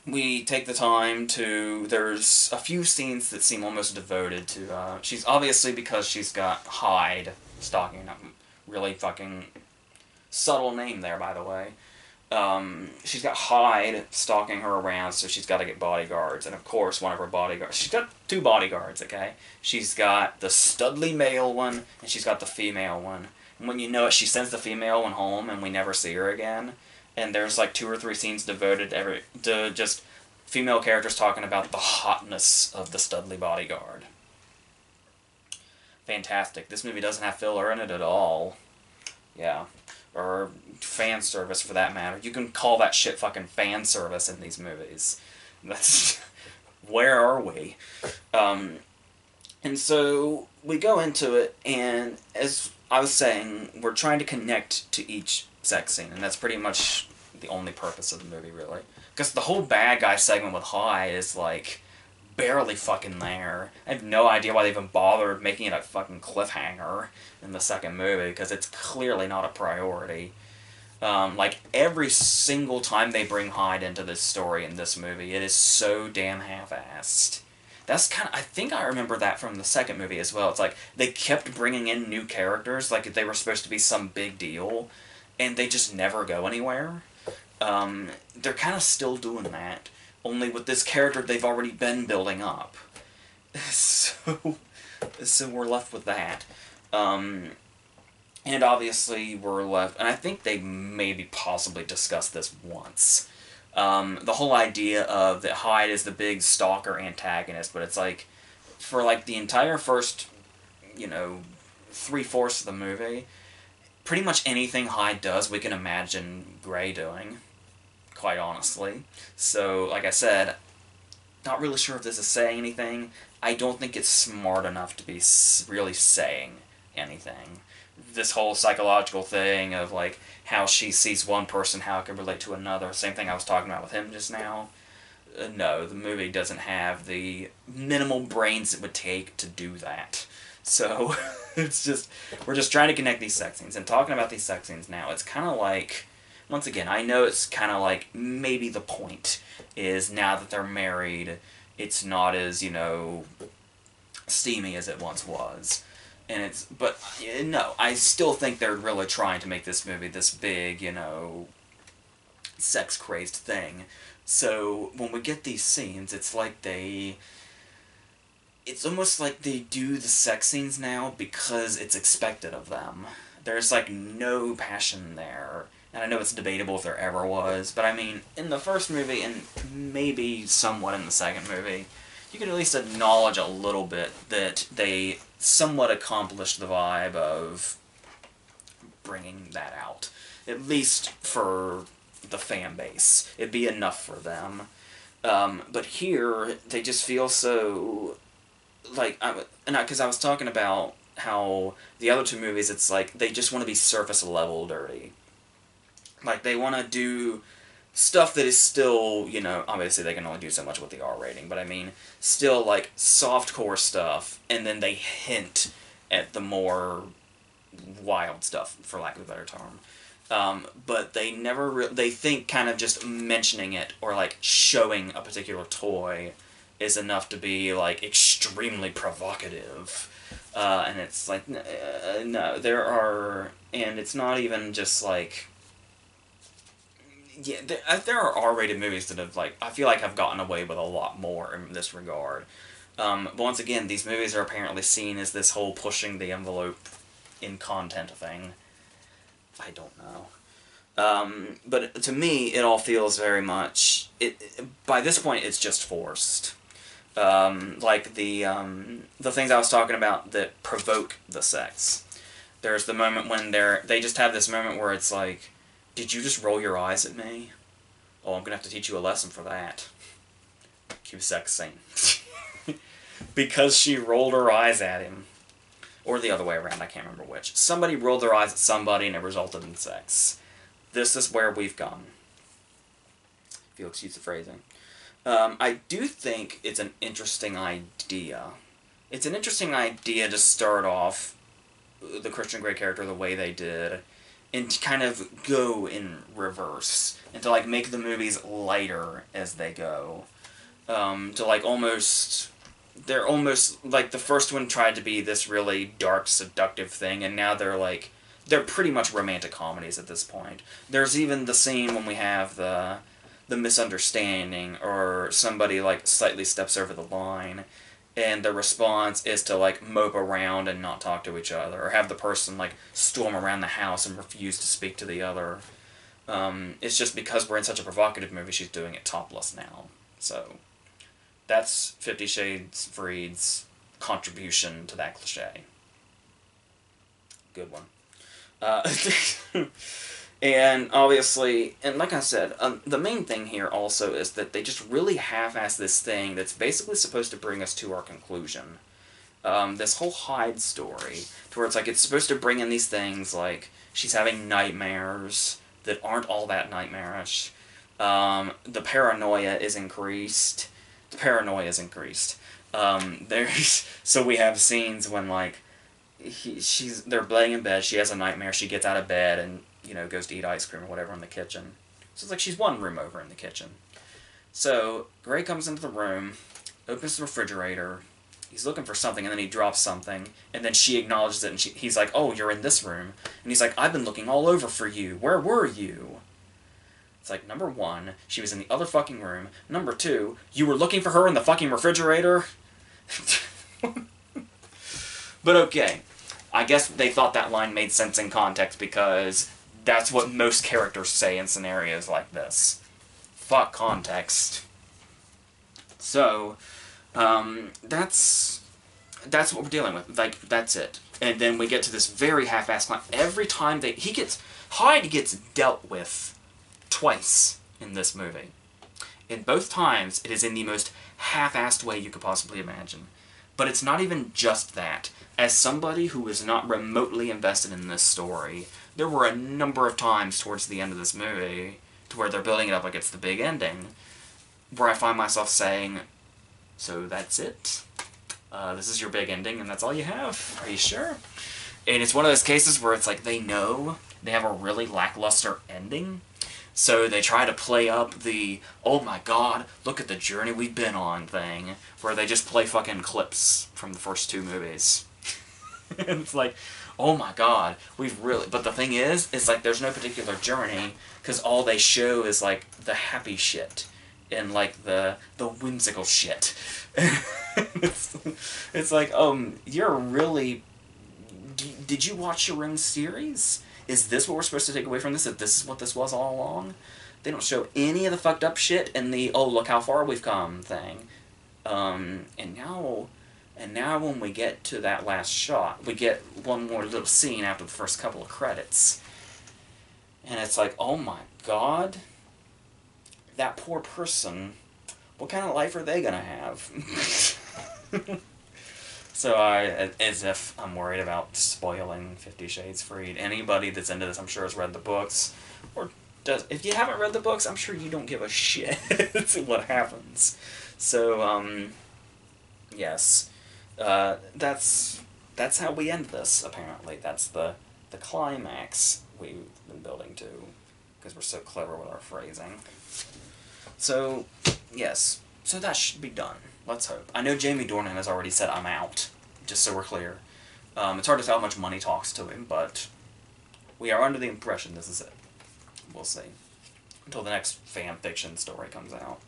we take the time to, there's a few scenes that seem almost devoted to, she's obviously, because she's got Hyde stalking them, really fucking subtle name there, by the way. She's got Hyde stalking her around, so she's got to get bodyguards. And of course, one of her bodyguards, she's got two bodyguards, okay? She's got the studly male one, and she's got the female one. And when you know it, she sends the female one home, and we never see her again. And there's like 2 or 3 scenes devoted to just female characters talking about the hotness of the studly bodyguard. Fantastic. This movie doesn't have filler in it at all. Yeah. Or fan service, for that matter. You can call that shit fucking fan service in these movies. That's... where are we? And so we go into it, and as I was saying, we're trying to connect to each sex scene, and that's pretty much the only purpose of the movie, really. Because the whole bad guy segment with Hyde is, like, barely fucking there. I have no idea why they even bothered making it a fucking cliffhanger in the second movie, because it's clearly not a priority. Like, every single time they bring Hyde into this story in this movie, it is so damn half-assed. That's kind of, I think I remember that from the second movie as well. It's like, they kept bringing in new characters, like they were supposed to be some big deal, and they just never go anywhere. They're kind of still doing that, only with this character they've already been building up. So we're left with that. And obviously we're left, and I think they maybe possibly discussed this once. The whole idea of that Hyde is the big stalker antagonist, but it's like, for like the entire first, 3/4 of the movie, pretty much anything Hyde does we can imagine Grey doing, quite honestly. So, like I said, not really sure if this is saying anything. I don't think it's smart enough to be really saying anything. This whole psychological thing of, like, how she sees one person, how it can relate to another. Same thing I was talking about with him just now. No, the movie doesn't have the minimal brains it would take to do that. So, it's just, we're just trying to connect these sex scenes. And talking about these sex scenes now, it's kind of like, once again, I know it's kind of like, maybe the point is now that they're married, it's not as, steamy as it once was. And it's, but, no, I still think they're really trying to make this movie this big, sex-crazed thing. So, when we get these scenes, it's like it's almost like they do the sex scenes now because it's expected of them. There's, like, no passion there. And I know it's debatable if there ever was, but I mean, in the first movie, and maybe somewhat in the second movie, you can at least acknowledge a little bit that they somewhat accomplished the vibe of bringing that out. At least for the fan base. It'd be enough for them. But here, they just feel so... like, because I was talking about how the other two movies, it's like, they just want to be surface level dirty. Like, they want to do stuff that is still, you know, obviously they can only do so much with the R rating, but I mean, still, like, softcore stuff, and then they hint at the more wild stuff, for lack of a better term. But they never they think kind of just mentioning it or like showing a particular toy is enough to be like extremely provocative. And it's like, no, there are, and it's not even just like, yeah, there are R-rated movies that have like, I feel like have gotten away with a lot more in this regard. But once again, these movies are apparently seen as this whole pushing the envelope in content thing. I don't know. But to me, it all feels very much... by this point, it's just forced. Like the things I was talking about that provoke the sex. There's the moment when they just have this moment where it's like, did you just roll your eyes at me? Oh, I'm gonna have to teach you a lesson for that. Cue sex scene. Because she rolled her eyes at him. Or the other way around, I can't remember which. Somebody rolled their eyes at somebody and it resulted in sex. This is where we've gone. If you'll excuse the phrasing. I do think it's an interesting idea. It's an interesting idea to start off the Christian Grey character the way they did, and to kind of go in reverse, and to like make the movies lighter as they go. To like almost... They're almost, like, the first one tried to be this really dark, seductive thing, and now they're pretty much romantic comedies at this point. There's even the scene when we have the misunderstanding, or somebody, like, slightly steps over the line, and the response is to, like, mope around and not talk to each other, or have the person, like, storm around the house and refuse to speak to the other. It's just because we're in such a provocative movie, she's doing it topless now, so... That's 50 Shades Freed's contribution to that cliche. Good one. And obviously, and like I said, the main thing here also is that they just really half-ass this thing that's basically supposed to bring us to our conclusion. This whole Hyde story, to where it's like, it's supposed to bring in these things like, she's having nightmares that aren't all that nightmarish. The paranoia is increased. So we have scenes when, like, they're laying in bed, she has a nightmare, she gets out of bed and, you know, goes to eat ice cream or whatever in the kitchen. So it's like she's one room over in the kitchen. So Gray comes into the room, opens the refrigerator, he's looking for something, and then he drops something, and then she acknowledges it, and he's like, oh, you're in this room. And he's like, I've been looking all over for you. Where were you? It's like, number one, she was in the other fucking room. Number two, you were looking for her in the fucking refrigerator? But okay. I guess they thought that line made sense in context because that's what most characters say in scenarios like this. Fuck context. So, that's what we're dealing with. Like, that's it. And then we get to this very half-assed line. Every time Hyde gets dealt with twice in this movie. In both times, it is in the most half-assed way you could possibly imagine. But it's not even just that. As somebody who is not remotely invested in this story, there were a number of times towards the end of this movie, to where they're building it up like it's the big ending, where I find myself saying, so that's it? This is your big ending and that's all you have? Are you sure? And it's one of those cases where it's like they know they have a really lackluster ending, so they try to play up the, oh my god, look at the journey we've been on thing, where they just play fucking clips from the first two movies. And it's like, oh my god, we've really... But the thing is, it's like there's no particular journey, because all they show is like the happy shit, and like the whimsical shit. It's like, you're really... Did you watch your own series? Is this what we're supposed to take away from this? That this is what this was all along? They don't show any of the fucked up shit in the, oh, look how far we've come thing. And now when we get to that last shot, we get one more little scene after the first couple of credits. And it's like, oh my god, that poor person, what kind of life are they gonna have? So as if I'm worried about spoiling 50 Shades Freed. Anybody that's into this, I'm sure, has read the books, or if you haven't read the books, I'm sure you don't give a shit what happens. So, yes. That's how we end this, apparently. That's the climax we've been building to, because we're so clever with our phrasing. So, yes. So that should be done. Let's hope. I know Jamie Dornan has already said, I'm out, just so we're clear. It's hard to tell how much money talks to him, but we are under the impression this is it. We'll see. Until the next fan fiction story comes out.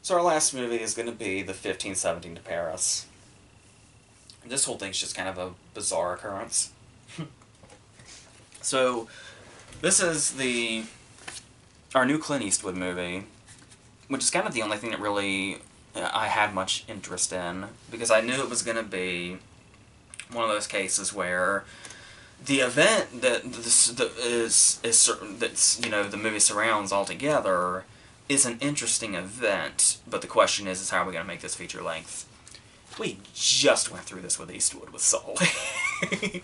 So our last movie is going to be The 1517 to Paris. This whole thing's just kind of a bizarre occurrence. So, this is our new Clint Eastwood movie, which is kind of the only thing that really I had much interest in, because I knew it was going to be one of those cases where the event that the movie surrounds altogether is an interesting event, but the question is how are we going to make this feature length? We just went through this with Eastwood with Sully.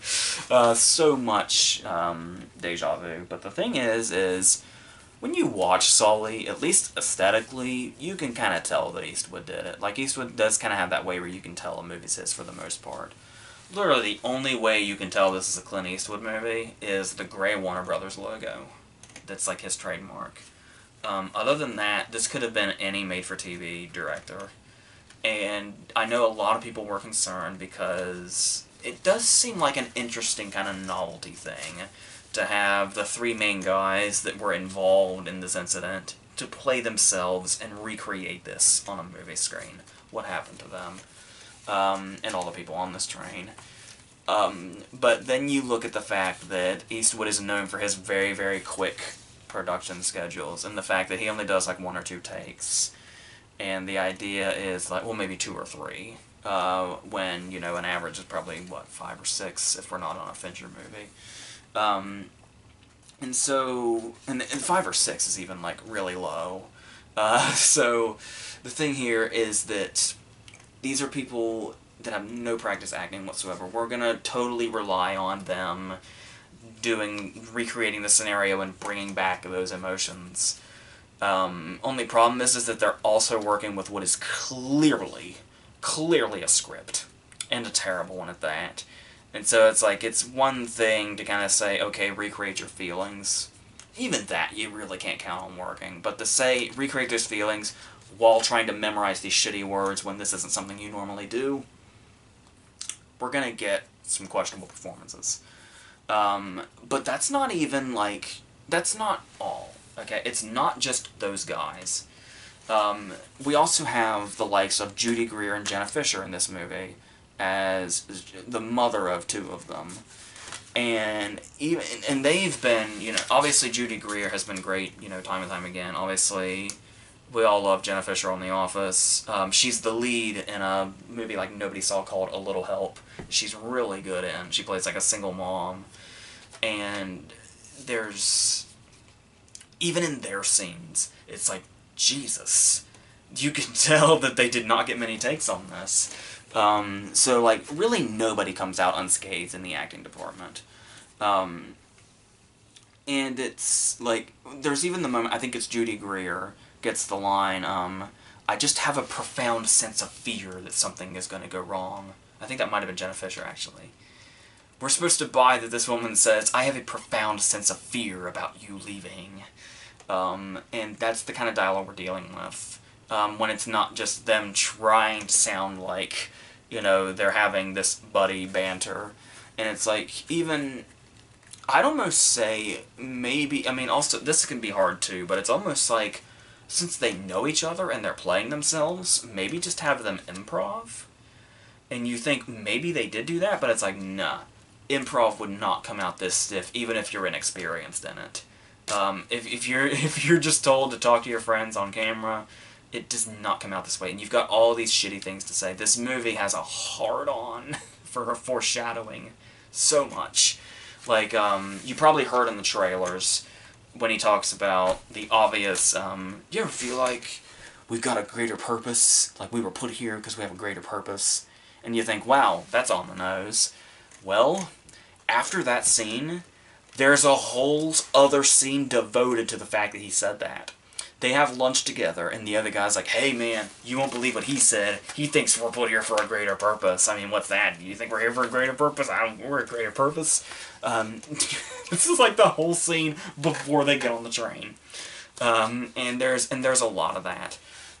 So much deja vu. But the thing is when you watch Sully, at least aesthetically, you can kind of tell that Eastwood did it. Like, Eastwood does kind of have that way where you can tell a movie's his for the most part. Literally, the only way you can tell this is a Clint Eastwood movie is the gray Warner Brothers logo. That's like his trademark. Other than that, this could have been any made-for-TV director. And I know a lot of people were concerned because it does seem like an interesting kind of novelty thing to have the three main guys that were involved in this incident to play themselves and recreate this on a movie screen. What happened to them? And all the people on this train. But then you look at the fact that Eastwood is known for his very, very quick production schedules, and the fact that he only does like 1 or 2 takes. And the idea is like, well, maybe 2 or 3, when, you know, an average is probably, what, 5 or 6 if we're not on a Fincher movie. And so, and 5 or 6 is even, like, really low. So, the thing here is that these are people that have no practice acting whatsoever. We're gonna totally rely on them recreating the scenario and bringing back those emotions. Only problem is that they're also working with what is clearly a script, and a terrible one at that. And so it's like, it's one thing to kind of say, okay, recreate your feelings. Even that, you really can't count on working. But to say, recreate those feelings while trying to memorize these shitty words when this isn't something you normally do, we're gonna get some questionable performances. But that's not even, like, that's not all. Okay, it's not just those guys. We also have the likes of Judy Greer and Jenna Fischer in this movie as the mother of 2 of them. And they've been, you know, obviously Judy Greer has been great, you know, time and time again. Obviously, we all love Jenna Fischer on The Office. She's the lead in a movie like nobody saw called A Little Help. She's really good in. She plays like a single mom. And even in their scenes, it's like, Jesus. You can tell that they did not get many takes on this. So, like, really nobody comes out unscathed in the acting department. And it's, like, there's even the moment, I think it's Judy Greer gets the line, I just have a profound sense of fear that something is going to go wrong. I think that might have been Jenna Fischer, actually. We're supposed to buy that this woman says, I have a profound sense of fear about you leaving. And that's the kind of dialogue we're dealing with. When it's not just them trying to sound like, you know, they're having this buddy banter. And it's like, even, I'd almost say, maybe, I mean, also, this can be hard too, but it's almost like, since they know each other and they're playing themselves, maybe just have them improv. And you think maybe they did do that, but it's like, nah. Improv would not come out this stiff, even if you're inexperienced in it. If you're just told to talk to your friends on camera, it does not come out this way. And you've got all these shitty things to say. This movie has a hard-on for foreshadowing so much. Like, you probably heard in the trailers when he talks about the obvious, you ever feel like we've got a greater purpose? Like, we were put here because we have a greater purpose? And you think, wow, that's on the nose. Well, after that scene, There's a whole other scene devoted to the fact that he said that. They have lunch together, and the other guy's like, hey man, you won't believe what he said. He thinks we're put here for a greater purpose. I mean, what's that? Do you think we're here for a greater purpose? We're a greater purpose. This is like the whole scene before they get on the train. And there's a lot of that.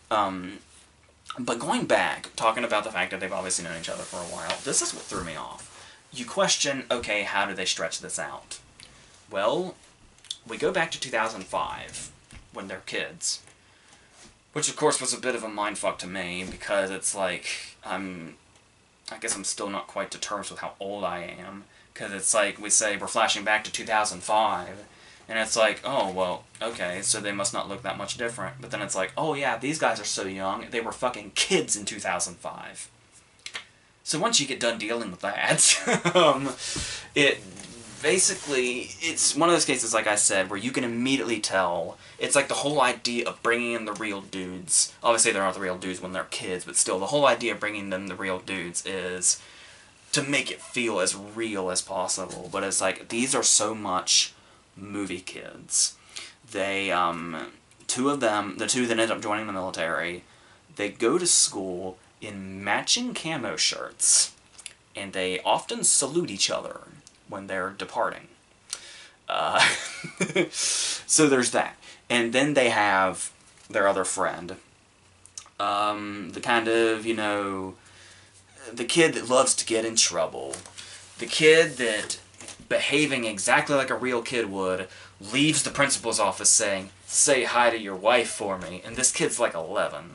But going back, talking about the fact that they've obviously known each other for a while, this is what threw me off. You question, okay, how do they stretch this out? Well, we go back to 2005. When they're kids. Which, of course, was a bit of a mindfuck to me, because it's like, I guess I'm still not quite to terms with how old I am, because it's like, we say we're flashing back to 2005, and it's like, oh, well, okay, so they must not look that much different. But then it's like, oh yeah, these guys are so young, they were fucking kids in 2005. So once you get done dealing with that, basically, it's one of those cases, like I said, where you can immediately tell. It's like the whole idea of bringing in the real dudes. Obviously, they're not the real dudes when they're kids, but still, the whole idea of bringing them the real dudes is to make it feel as real as possible. But it's like, these are so much movie kids. They, two of them, the two that end up joining the military, they go to school in matching camo shirts, and they often salute each other when they're departing. So there's that. And then they have their other friend. The kind of, you know, the kid that loves to get in trouble. The kid that, behaving exactly like a real kid would, leaves the principal's office saying, say hi to your wife for me. And this kid's like 11.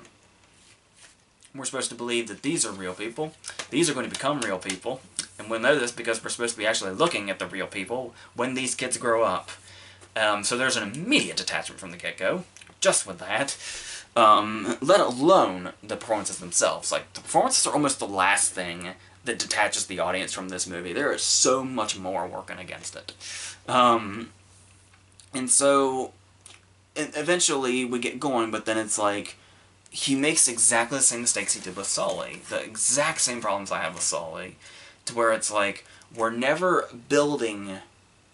We're supposed to believe that these are real people. These are going to become real people. And we'll know this because we're supposed to be actually looking at the real people when these kids grow up. So there's an immediate detachment from the get-go, just with that. Let alone the performances themselves. Like, the performances are almost the last thing that detaches the audience from this movie. There is so much more working against it. And so, eventually we get going, but then it's like, he makes exactly the same mistakes he did with Sully. The exact same problems I have with Sully. To where it's like, we're never building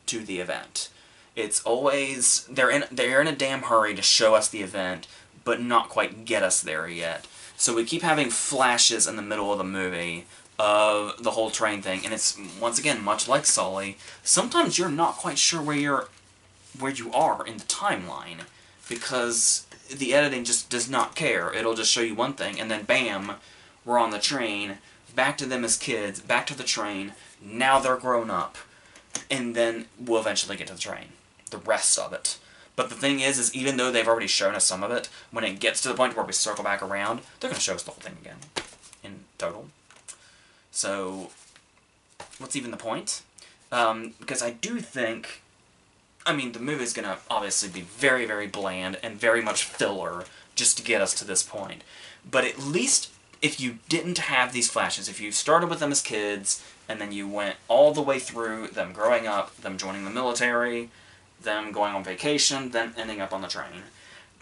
to the event. It's always, they're in a damn hurry to show us the event, but not quite get us there yet. So we keep having flashes in the middle of the movie of the whole train thing, and it's, once again, much like Sully, sometimes you're not quite sure where you are in the timeline, because the editing just does not care. It'll just show you one thing, and then bam, we're on the train, back to them as kids, back to the train, now they're grown up, and then we'll eventually get to the train. The rest of it. But the thing is even though they've already shown us some of it, when it gets to the point where we circle back around, they're going to show us the whole thing again. In total. So, what's even the point? Because I do think, I mean, the movie's going to obviously be very, very bland and very much filler just to get us to this point. But at least, if you didn't have these flashes, if you started with them as kids, and then you went all the way through them growing up, them joining the military, them going on vacation, then ending up on the train,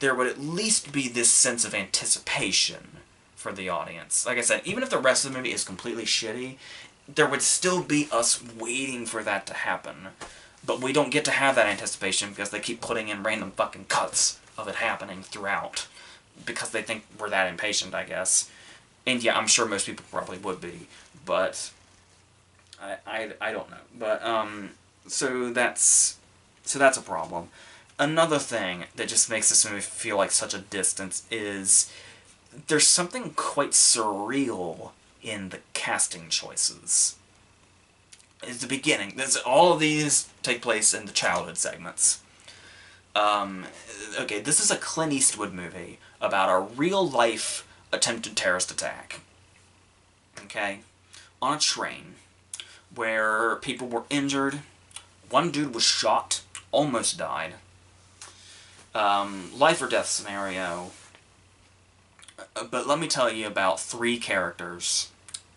there would at least be this sense of anticipation for the audience. Like I said, even if the rest of the movie is completely shitty, there would still be us waiting for that to happen. But we don't get to have that anticipation because they keep putting in random fucking cuts of it happening throughout. Because they think we're that impatient, I guess. And yeah, I'm sure most people probably would be, but I don't know. But, so that's a problem. Another thing that just makes this movie feel like such a distance is there's something quite surreal in the casting choices. It's the beginning. All of these take place in the childhood segments. Okay, this is a Clint Eastwood movie about a real-life attempted terrorist attack. Okay? On a train, where people were injured. One dude was shot, almost died. Life or death scenario. But let me tell you about 3 characters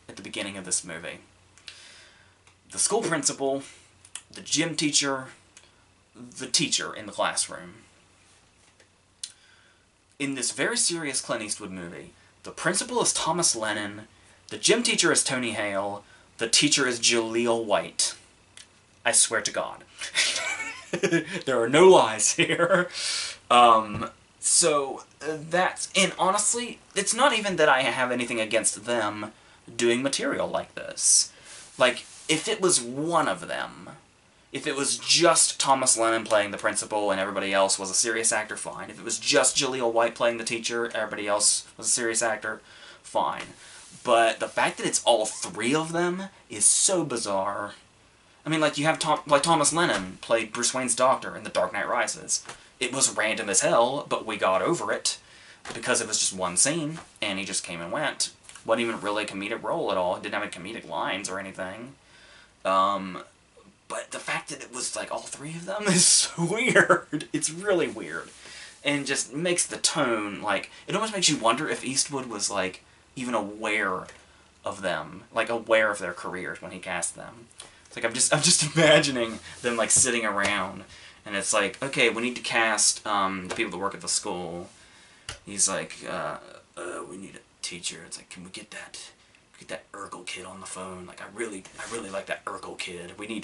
at the beginning of this movie. The school principal, the gym teacher, the teacher in the classroom. In this very serious Clint Eastwood movie, the principal is Thomas Lennon, the gym teacher is Tony Hale, the teacher is Jaleel White. I swear to God. There are no lies here. So that's, and honestly, it's not even that I have anything against them doing material like this. Like, if it was one of them, if it was just Thomas Lennon playing the principal and everybody else was a serious actor, fine. If it was just Jaleel White playing the teacher, everybody else was a serious actor, fine. But the fact that it's all three of them is so bizarre. I mean, like, you have Thomas Lennon played Bruce Wayne's doctor in The Dark Knight Rises. It was random as hell, but we got over it because it was just one scene, and he just came and went. Wasn't even really a comedic role at all. It didn't have any comedic lines or anything. But the fact that it was, like, all three of them is so weird. It's really weird. And just makes the tone, like, it almost makes you wonder if Eastwood was, like, even aware of them. Like, aware of their careers when he cast them. It's like, I'm just imagining them, like, sitting around, and it's like, okay, we need to cast, the people that work at the school. He's like, we need a teacher. It's like, can we get that Urkel kid on the phone? Like, I really like that Urkel kid. We need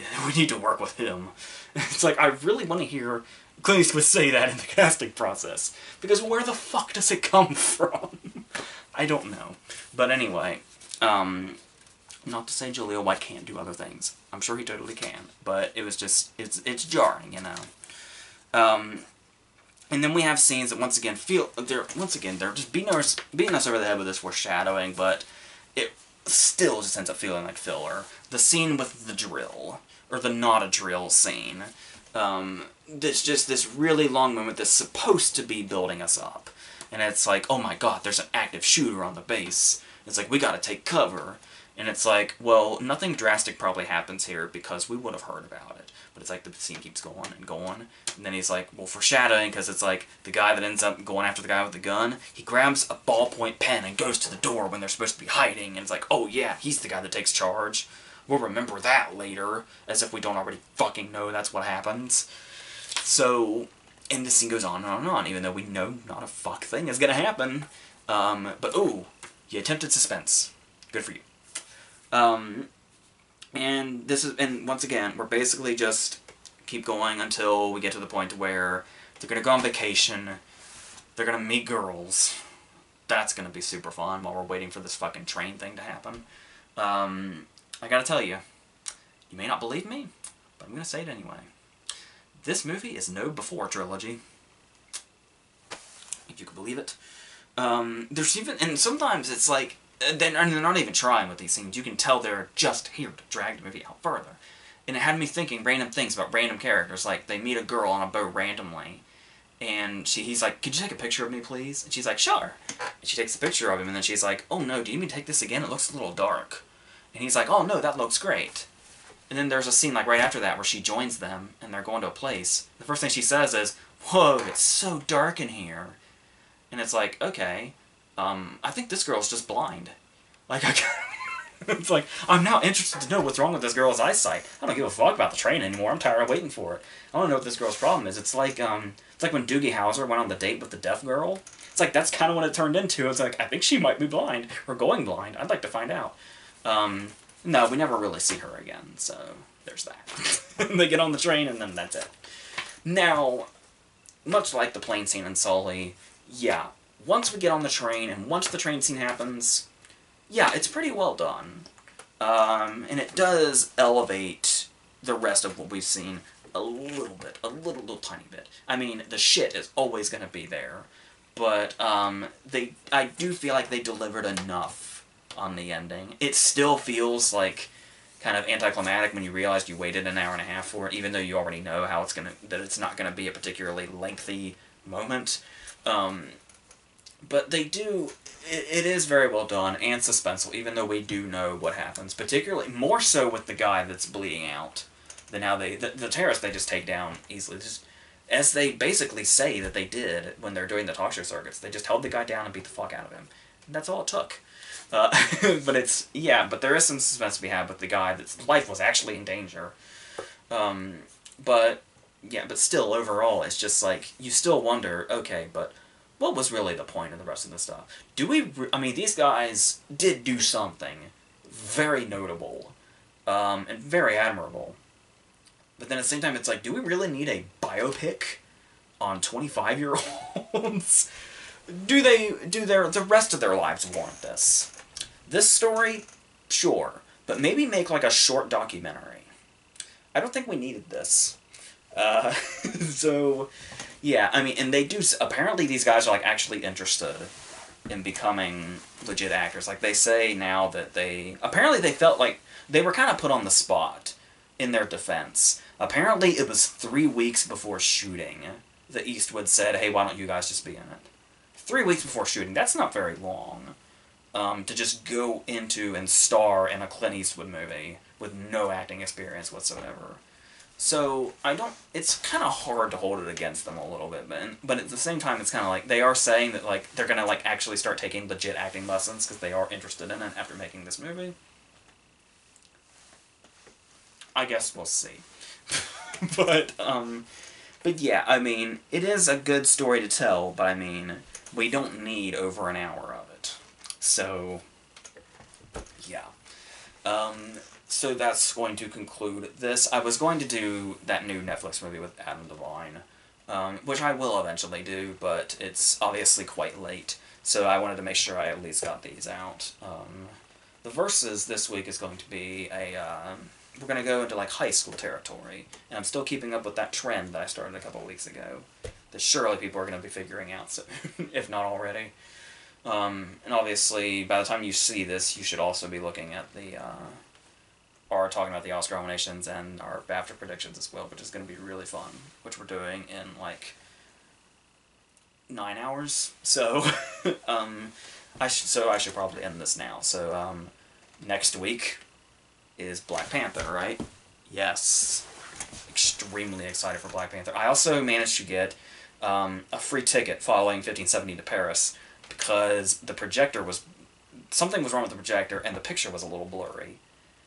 to work with him. It's like, I really want to hear Clint Eastwood say that in the casting process. Because where the fuck does it come from? I don't know. But anyway, not to say Jaleel White can't do other things. I'm sure he totally can. But it was just, it's jarring, you know. And then we have scenes that once again they're just beating us over the head with this foreshadowing, but it still just ends up feeling like filler. The scene with the drill, or the not a drill scene, it's just this really long moment that's supposed to be building us up. And it's like, oh my god, there's an active shooter on the base. It's like, we gotta take cover. And it's like, well, nothing drastic probably happens here because we would have heard about it. But it's like the scene keeps going and going. And then he's like, well, foreshadowing, because it's like the guy that ends up going after the guy with the gun, he grabs a ballpoint pen and goes to the door when they're supposed to be hiding. And it's like, oh yeah, he's the guy that takes charge. We'll remember that later, as if we don't already fucking know that's what happens. So, and this scene goes on and on and on, even though we know not a fuck thing is gonna happen. But ooh, you attempted suspense. Good for you. And once again, we're basically just keep going until we get to the point where they're gonna go on vacation, they're gonna meet girls. That's gonna be super fun while we're waiting for this fucking train thing to happen. I gotta tell you, you may not believe me, but I'm gonna say it anyway. This movie is no Before trilogy. If you can believe it. There's even, and sometimes it's like, they're not even trying with these scenes. You can tell they're just here to drag the movie out further. And it had me thinking random things about random characters. Like, they meet a girl on a boat randomly, and he's like, could you take a picture of me, please? And she's like, sure. And she takes a picture of him, and then she's like, oh no, do you mean to take this again? It looks a little dark. And he's like, oh no, that looks great. And then there's a scene like right after that where she joins them, and they're going to a place. The first thing she says is, whoa, it's so dark in here. And it's like, okay, I think this girl's just blind. Like, it's like, I'm now interested to know what's wrong with this girl's eyesight. I don't give a fuck about the train anymore. I'm tired of waiting for it. I want to know what this girl's problem is. It's like when Doogie Howser went on the date with the deaf girl. It's like, that's kind of what it turned into. It's like, I think she might be blind, or going blind. I'd like to find out. No, we never really see her again, so there's that. They get on the train, and then that's it. Now, much like the plane scene in Sully, yeah, once we get on the train, and once the train scene happens, yeah, it's pretty well done. And it does elevate the rest of what we've seen a little bit, a little tiny bit. I mean, the shit is always going to be there, but I do feel like they delivered enough on the ending. It still feels like kind of anticlimactic when you realize you waited an hour and a half for it, even though you already know how that it's not gonna be a particularly lengthy moment. But they do, it is very well done and suspenseful, even though we do know what happens. Particularly, more so with the guy that's bleeding out than how the terrorists they just take down easily. Just, as they basically say that they did when they're doing the talk show circuits. They just held the guy down and beat the fuck out of him. And that's all it took. But there is some suspense to be had with the guy that's life was actually in danger. But still, overall, it's just like, you still wonder, okay, but what was really the point of the rest of this stuff? I mean, these guys did do something very notable, and very admirable. But then at the same time, it's like, do we really need a biopic on 25-year-olds? Do the rest of their lives warrant this? This story, sure, but maybe make like a short documentary. I don't think we needed this. So, yeah, I mean, and they do, apparently these guys are like actually interested in becoming legit actors. Like, they say now that apparently they felt like they were kind of put on the spot in their defense. Apparently it was 3 weeks before shooting that Eastwood said, hey, why don't you guys just be in it? 3 weeks before shooting, that's not very long. To just go into and star in a Clint Eastwood movie with no acting experience whatsoever. So, it's kind of hard to hold it against them a little bit, but at the same time, it's kind of like, they are saying that, like, they're gonna, like, actually start taking legit acting lessons, because they are interested in it after making this movie. I guess we'll see. But yeah, I mean, it is a good story to tell, but I mean, we don't need over an hour of it. So, yeah. So that's going to conclude this. I was going to do that new Netflix movie with Adam Devine, which I will eventually do, but it's obviously quite late, so I wanted to make sure I at least got these out. The versus this week is going to be we're going to go into like high school territory, and I'm still keeping up with that trend that I started a couple of weeks ago, that surely people are going to be figuring out soon, if not already. And obviously, by the time you see this, you should also be looking at are talking about the Oscar nominations and our BAFTA predictions as well, which is going to be really fun, which we're doing in like 9 hours. So, I should probably end this now. So, next week is Black Panther, right? Yes. Extremely excited for Black Panther. I also managed to get a free ticket following 1570 to Paris, because the projector something was wrong with the projector, and the picture was a little blurry.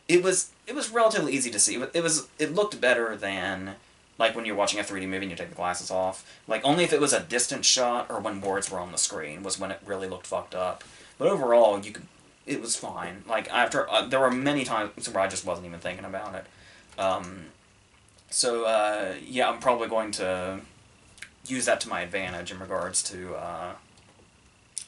It was relatively easy to see. It looked better than like when you're watching a 3D movie and you take the glasses off. Like, only if it was a distant shot or when words were on the screen was when it really looked fucked up. But overall, it was fine. Like, after there were many times where I just wasn't even thinking about it. Yeah, I'm probably going to use that to my advantage in regards to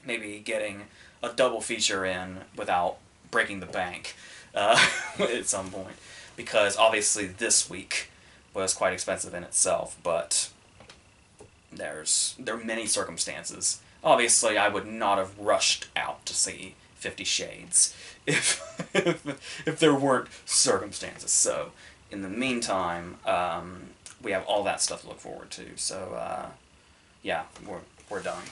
maybe getting a double feature in without breaking the bank at some point. Because obviously this week was quite expensive in itself, but there are many circumstances. Obviously, I would not have rushed out to see 50 Shades if there weren't circumstances. So, in the meantime, we have all that stuff to look forward to. So, yeah, we're done.